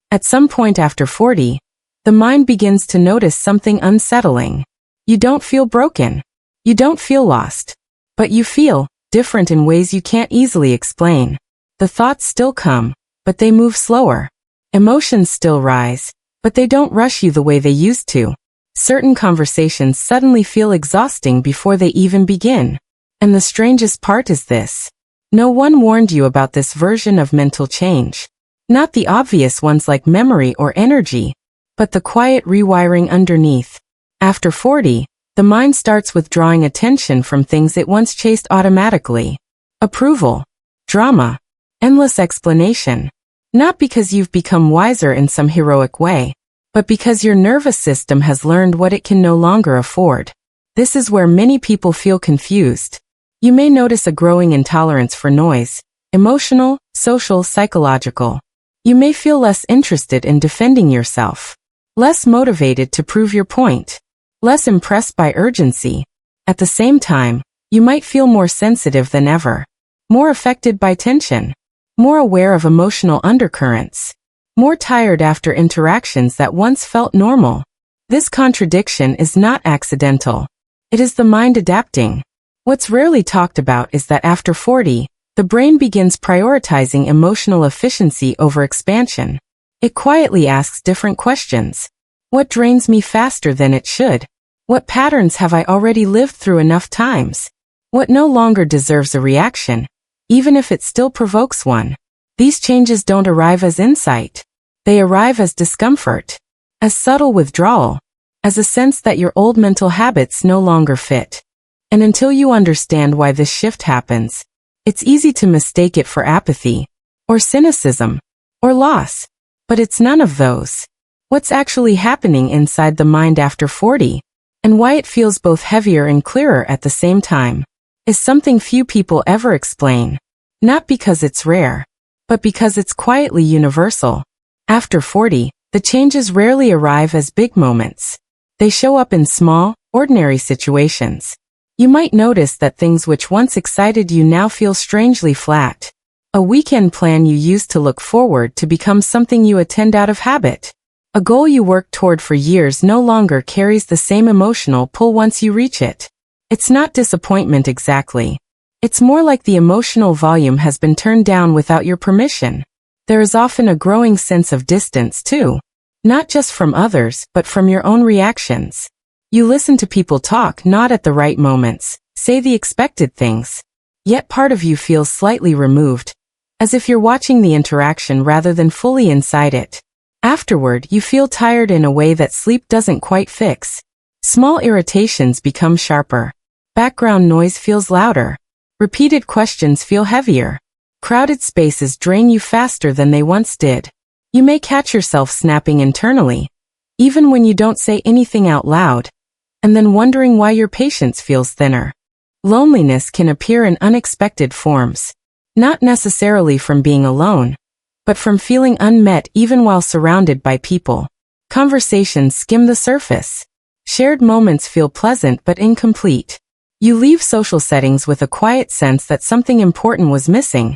At some point after 40, the mind begins to notice something unsettling. You don't feel broken. You don't feel lost. But you feel different in ways you can't easily explain. The thoughts still come, but they move slower. Emotions still rise, but they don't rush you the way they used to. Certain conversations suddenly feel exhausting before they even begin. And the strangest part is this. No one warned you about this version of mental change. Not the obvious ones like memory or energy, but the quiet rewiring underneath. After 40, the mind starts withdrawing attention from things it once chased automatically. Approval, drama, endless explanation. Not because you've become wiser in some heroic way, but because your nervous system has learned what it can no longer afford. This is where many people feel confused. You may notice a growing intolerance for noise, emotional, social, psychological. You may feel less interested in defending yourself, less motivated to prove your point, less impressed by urgency. At the same time, you might feel more sensitive than ever, more affected by tension, more aware of emotional undercurrents, more tired after interactions that once felt normal. This contradiction is not accidental. It is the mind adapting. What's rarely talked about is that after 40, the brain begins prioritizing emotional efficiency over expansion. It quietly asks different questions. What drains me faster than it should? What patterns have I already lived through enough times? What no longer deserves a reaction, even if it still provokes one? These changes don't arrive as insight. They arrive as discomfort, as subtle withdrawal, as a sense that your old mental habits no longer fit. And until you understand why this shift happens, it's easy to mistake it for apathy, or cynicism, or loss. But it's none of those. What's actually happening inside the mind after 40, and why it feels both heavier and clearer at the same time, is something few people ever explain. Not because it's rare, but because it's quietly universal. After 40, the changes rarely arrive as big moments. They show up in small, ordinary situations. You might notice that things which once excited you now feel strangely flat. A weekend plan you used to look forward to becomes something you attend out of habit. A goal you worked toward for years no longer carries the same emotional pull once you reach it. It's not disappointment exactly. It's more like the emotional volume has been turned down without your permission. There is often a growing sense of distance too. Not just from others, but from your own reactions. You listen to people talk not at the right moments, say the expected things. Yet part of you feels slightly removed, as if you're watching the interaction rather than fully inside it. Afterward, you feel tired in a way that sleep doesn't quite fix. Small irritations become sharper. Background noise feels louder. Repeated questions feel heavier. Crowded spaces drain you faster than they once did. You may catch yourself snapping internally, even when you don't say anything out loud, and then wondering why your patience feels thinner. Loneliness can appear in unexpected forms, not necessarily from being alone, but from feeling unmet even while surrounded by people. Conversations skim the surface. Shared moments feel pleasant but incomplete. You leave social settings with a quiet sense that something important was missing,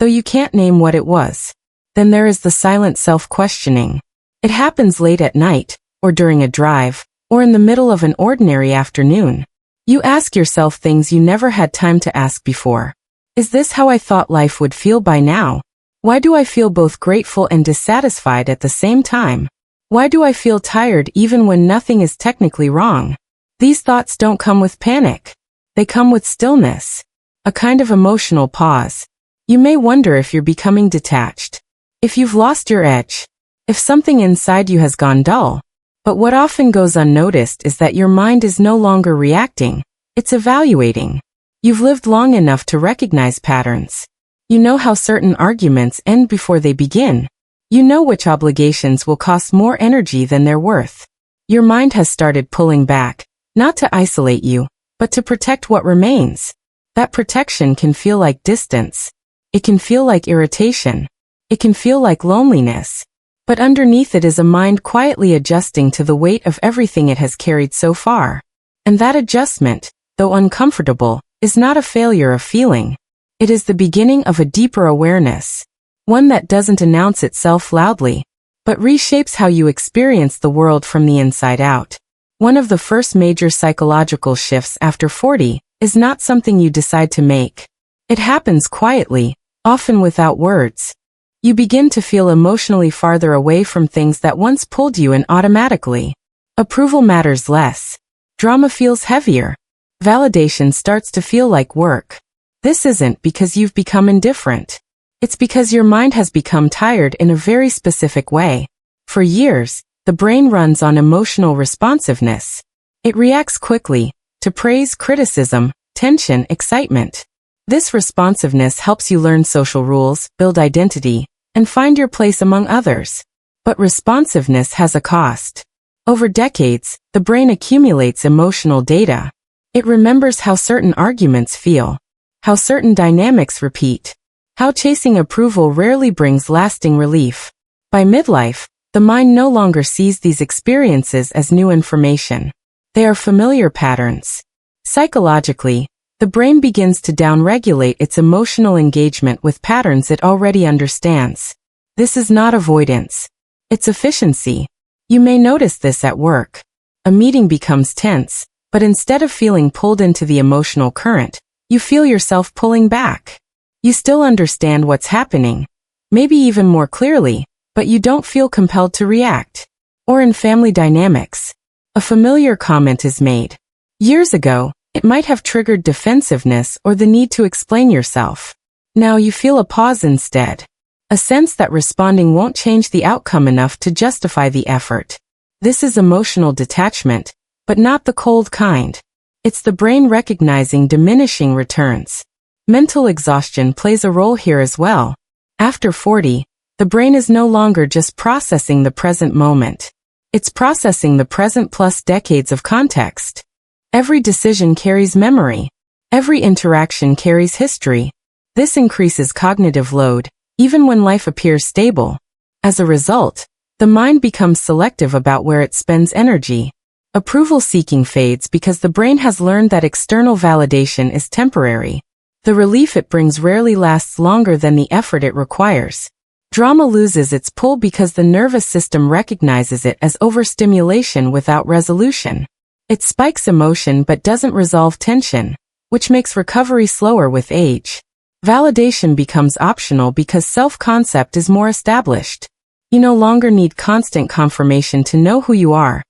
though you can't name what it was. Then there is the silent self-questioning. It happens late at night, or during a drive, or in the middle of an ordinary afternoon. You ask yourself things you never had time to ask before. Is this how I thought life would feel by now? Why do I feel both grateful and dissatisfied at the same time? Why do I feel tired even when nothing is technically wrong? These thoughts don't come with panic. They come with stillness, a kind of emotional pause. You may wonder if you're becoming detached, if you've lost your edge, if something inside you has gone dull. But what often goes unnoticed is that your mind is no longer reacting, it's evaluating. You've lived long enough to recognize patterns. You know how certain arguments end before they begin. You know which obligations will cost more energy than they're worth. Your mind has started pulling back, not to isolate you, but to protect what remains. That protection can feel like distance. It can feel like irritation. It can feel like loneliness. But underneath it is a mind quietly adjusting to the weight of everything it has carried so far. And that adjustment, though uncomfortable, is not a failure of feeling. It is the beginning of a deeper awareness, one that doesn't announce itself loudly, but reshapes how you experience the world from the inside out. One of the first major psychological shifts after 40 is not something you decide to make. It happens quietly, often without words. You begin to feel emotionally farther away from things that once pulled you in automatically. Approval matters less. Drama feels heavier. Validation starts to feel like work. This isn't because you've become indifferent. It's because your mind has become tired in a very specific way. For years, the brain runs on emotional responsiveness. It reacts quickly to praise, criticism, tension, excitement. This responsiveness helps you learn social rules, build identity, and find your place among others. But responsiveness has a cost. Over decades, the brain accumulates emotional data. It remembers how certain arguments feel, how certain dynamics repeat, how chasing approval rarely brings lasting relief. By midlife, the mind no longer sees these experiences as new information. They are familiar patterns. Psychologically, the brain begins to downregulate its emotional engagement with patterns it already understands. This is not avoidance. It's efficiency. You may notice this at work. A meeting becomes tense, but instead of feeling pulled into the emotional current, you feel yourself pulling back. You still understand what's happening, maybe even more clearly, but you don't feel compelled to react. Or in family dynamics, a familiar comment is made. Years ago, it might have triggered defensiveness or the need to explain yourself. Now you feel a pause instead. A sense that responding won't change the outcome enough to justify the effort. This is emotional detachment, but not the cold kind. It's the brain recognizing diminishing returns. Mental exhaustion plays a role here as well. After 40, the brain is no longer just processing the present moment. It's processing the present plus decades of context. Every decision carries memory. Every interaction carries history. This increases cognitive load, even when life appears stable. As a result, the mind becomes selective about where it spends energy. Approval seeking fades because the brain has learned that external validation is temporary. The relief it brings rarely lasts longer than the effort it requires. Drama loses its pull because the nervous system recognizes it as overstimulation without resolution. It spikes emotion but doesn't resolve tension, which makes recovery slower with age. Validation becomes optional because self-concept is more established. You no longer need constant confirmation to know who you are,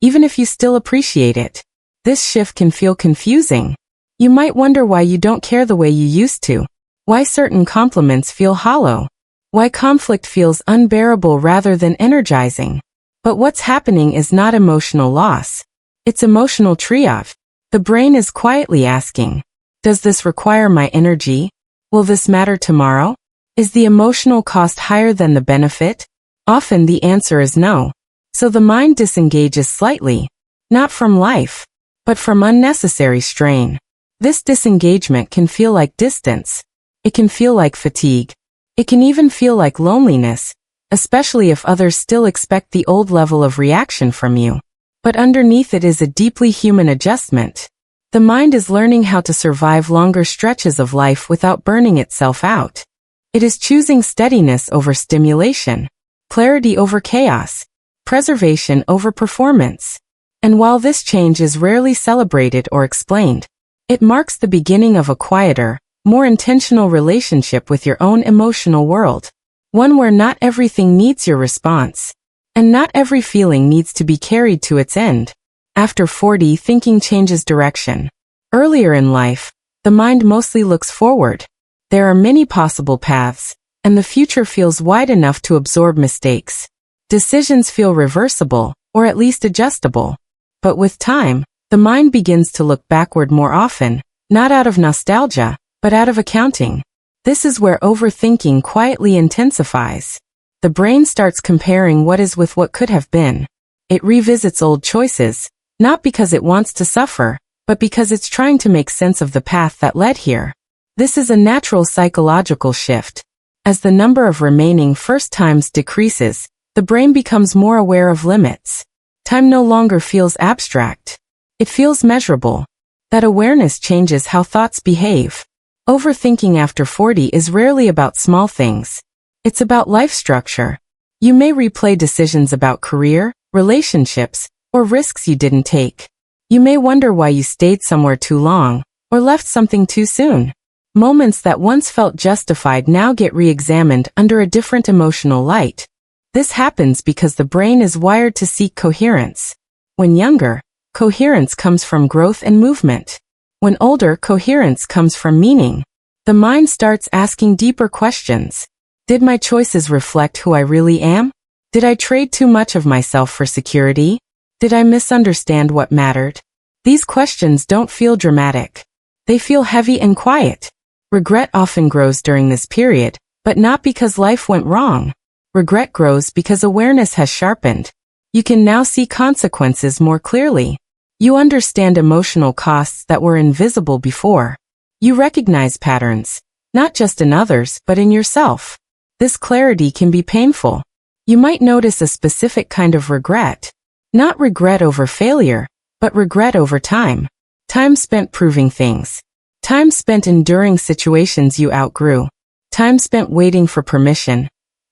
even if you still appreciate it. This shift can feel confusing. You might wonder why you don't care the way you used to, why certain compliments feel hollow, why conflict feels unbearable rather than energizing. But what's happening is not emotional loss. It's emotional triage. The brain is quietly asking, does this require my energy? Will this matter tomorrow? Is the emotional cost higher than the benefit? Often the answer is no. So the mind disengages slightly, not from life, but from unnecessary strain. This disengagement can feel like distance. It can feel like fatigue. It can even feel like loneliness, especially if others still expect the old level of reaction from you. But underneath it is a deeply human adjustment. The mind is learning how to survive longer stretches of life without burning itself out. It is choosing steadiness over stimulation, clarity over chaos, preservation over performance. And while this change is rarely celebrated or explained, it marks the beginning of a quieter, more intentional relationship with your own emotional world. One where not everything needs your response. And not every feeling needs to be carried to its end. After 40, thinking changes direction. Earlier in life, the mind mostly looks forward. There are many possible paths, and the future feels wide enough to absorb mistakes. Decisions feel reversible, or at least adjustable. But with time, the mind begins to look backward more often, not out of nostalgia, but out of accounting. This is where overthinking quietly intensifies. The brain starts comparing what is with what could have been. It revisits old choices, not because it wants to suffer, but because it's trying to make sense of the path that led here. This is a natural psychological shift. As the number of remaining first times decreases, the brain becomes more aware of limits. Time no longer feels abstract. It feels measurable. That awareness changes how thoughts behave. Overthinking after 40 is rarely about small things. It's about life structure. You may replay decisions about career, relationships, or risks you didn't take. You may wonder why you stayed somewhere too long, or left something too soon. Moments that once felt justified now get re-examined under a different emotional light. This happens because the brain is wired to seek coherence. When younger, coherence comes from growth and movement. When older, coherence comes from meaning. The mind starts asking deeper questions. Did my choices reflect who I really am? Did I trade too much of myself for security? Did I misunderstand what mattered? These questions don't feel dramatic. They feel heavy and quiet. Regret often grows during this period, but not because life went wrong. Regret grows because awareness has sharpened. You can now see consequences more clearly. You understand emotional costs that were invisible before. You recognize patterns, not just in others, but in yourself. This clarity can be painful. You might notice a specific kind of regret. Not regret over failure, but regret over time. Time spent proving things. Time spent enduring situations you outgrew. Time spent waiting for permission,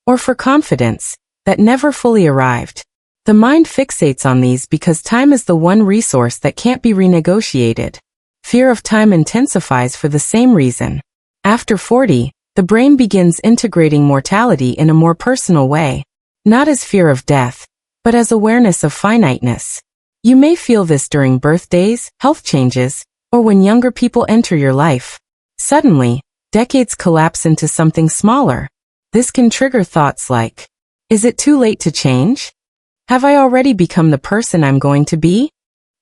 or for confidence, that never fully arrived. The mind fixates on these because time is the one resource that can't be renegotiated. Fear of time intensifies for the same reason. After 40, the brain begins integrating mortality in a more personal way, not as fear of death, but as awareness of finiteness. You may feel this during birthdays, health changes, or when younger people enter your life. Suddenly, decades collapse into something smaller. This can trigger thoughts like, is it too late to change? Have I already become the person I'm going to be?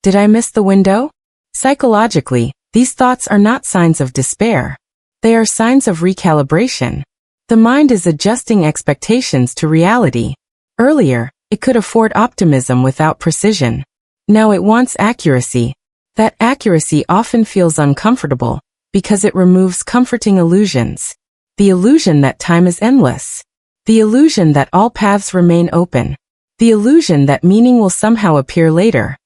Did I miss the window? Psychologically, these thoughts are not signs of despair. They are signs of recalibration. The mind is adjusting expectations to reality. Earlier, it could afford optimism without precision. Now it wants accuracy. That accuracy often feels uncomfortable because it removes comforting illusions. The illusion that time is endless. The illusion that all paths remain open. The illusion that meaning will somehow appear later.